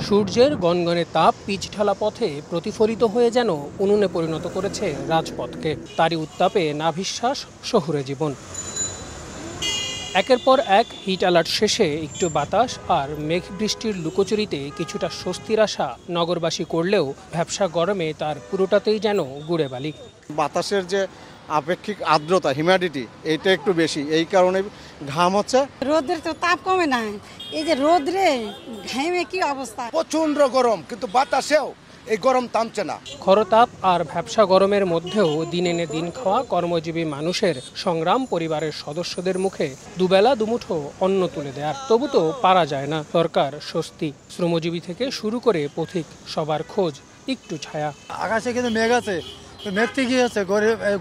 সূর্যের গনগনে তাপ পিচঢালা পথে প্রতিফলিত হয়ে যেন উনুনে পরিণত করেছে রাজপথকে। তারই উত্তাপে নাভিশ্বাস শহুরে জীবন। একের পর এক হিট অ্যালার্ট শেষে একটু বাতাস আর মেঘ বৃষ্টির লুকোচুরিতে কিছুটা স্বস্তির আশা নগরবাসী করলেও ভ্যাপসা গরমে তার পুরোটাতেই যেন গুড়ে বালি। বাতাসের যে আপেক্ষিক আর্দ্রতা হিউমিডিটি এইটা একটু বেশি, এই কারণে ঘাম হচ্ছে। রোদের তো তাপ কমে না, এই যে রোদ রে ঘামে কি অবস্থা। প্রচন্ড গরম, কিন্তু বাতাসেও এই গরম থামছে না। খরতাপ আর ভ্যাপসা গরমের মধ্যেও দিন এনে দিন খাওয়া কর্মজীবী মানুষের সংগ্রাম পরিবারের সদস্যদের মুখে দুবেলা দুমুঠো অন্ন তুলে দেয়ার। তবু তো পারা যায় না। দরকার স্বস্তি। শ্রমজীবী থেকে শুরু করে পথিক সবার খোঁজ একটু ছায়া। আকাশে কিন্তু মেঘ আছে, মেঘ ঠিকই আছে,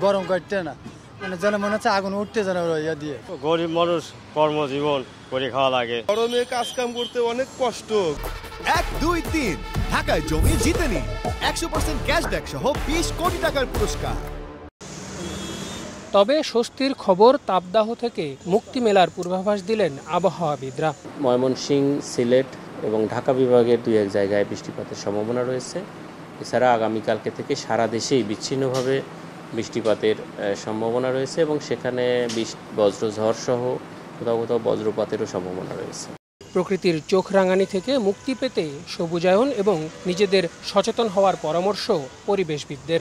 গরম কাটতে না, মানে যেন মনে হচ্ছে আগুন উঠতে যেন ইয়া দিয়ে। গরিব মানুষ কর্মজীবন করে খাওয়া লাগে, গরমে কাজ কাম করতে অনেক কষ্ট। 1, 2, 3 ঢাকায় জমি জিতে নিন 100% ক্যাশব্যাক সহ 20 কোটি টাকার পুরস্কার। তবে স্বস্তির খবর তাপদাহ থেকে মুক্তি মেলার পূর্বাভাস দিলেন আবহাওয়াবিদরা। ময়মনসিংহ, সিলেট এবং ঢাকা বিভাগের 2-1 জায়গায় বৃষ্টিপাতের সম্ভাবনা রয়েছে। এছাড়া আগামীকালকে থেকে সারা দেশেই বিচ্ছিন্নভাবে বৃষ্টিপাতের সম্ভাবনা রয়েছে এবং সেখানে বজ্রঝড় সহ কোথাও কোথাও বজ্রপাতেরও সম্ভাবনা রয়েছে। প্রকৃতির চোখ রাঙানি থেকে মুক্তি পেতে সবুজায়ন এবং নিজেদের সচেতন হওয়ার পরামর্শ পরিবেশবিদদের।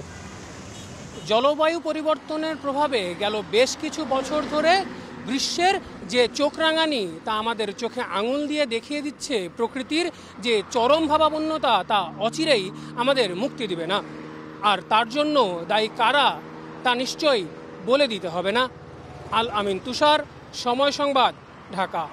জলবায়ু পরিবর্তনের প্রভাবে গেল বেশ কিছু বছর ধরে গ্রীষ্মের যে চোখ রাঙানি তা আমাদের চোখে আঙুল দিয়ে দেখিয়ে দিচ্ছে প্রকৃতির যে চরম ভাবাপন্নতা তা অচিরেই আমাদের মুক্তি দিবে না। আর তার জন্য দায়ী কারা তা নিশ্চয়ই বলে দিতে হবে না। আল আমিন তুষার, সময় সংবাদ, ঢাকা।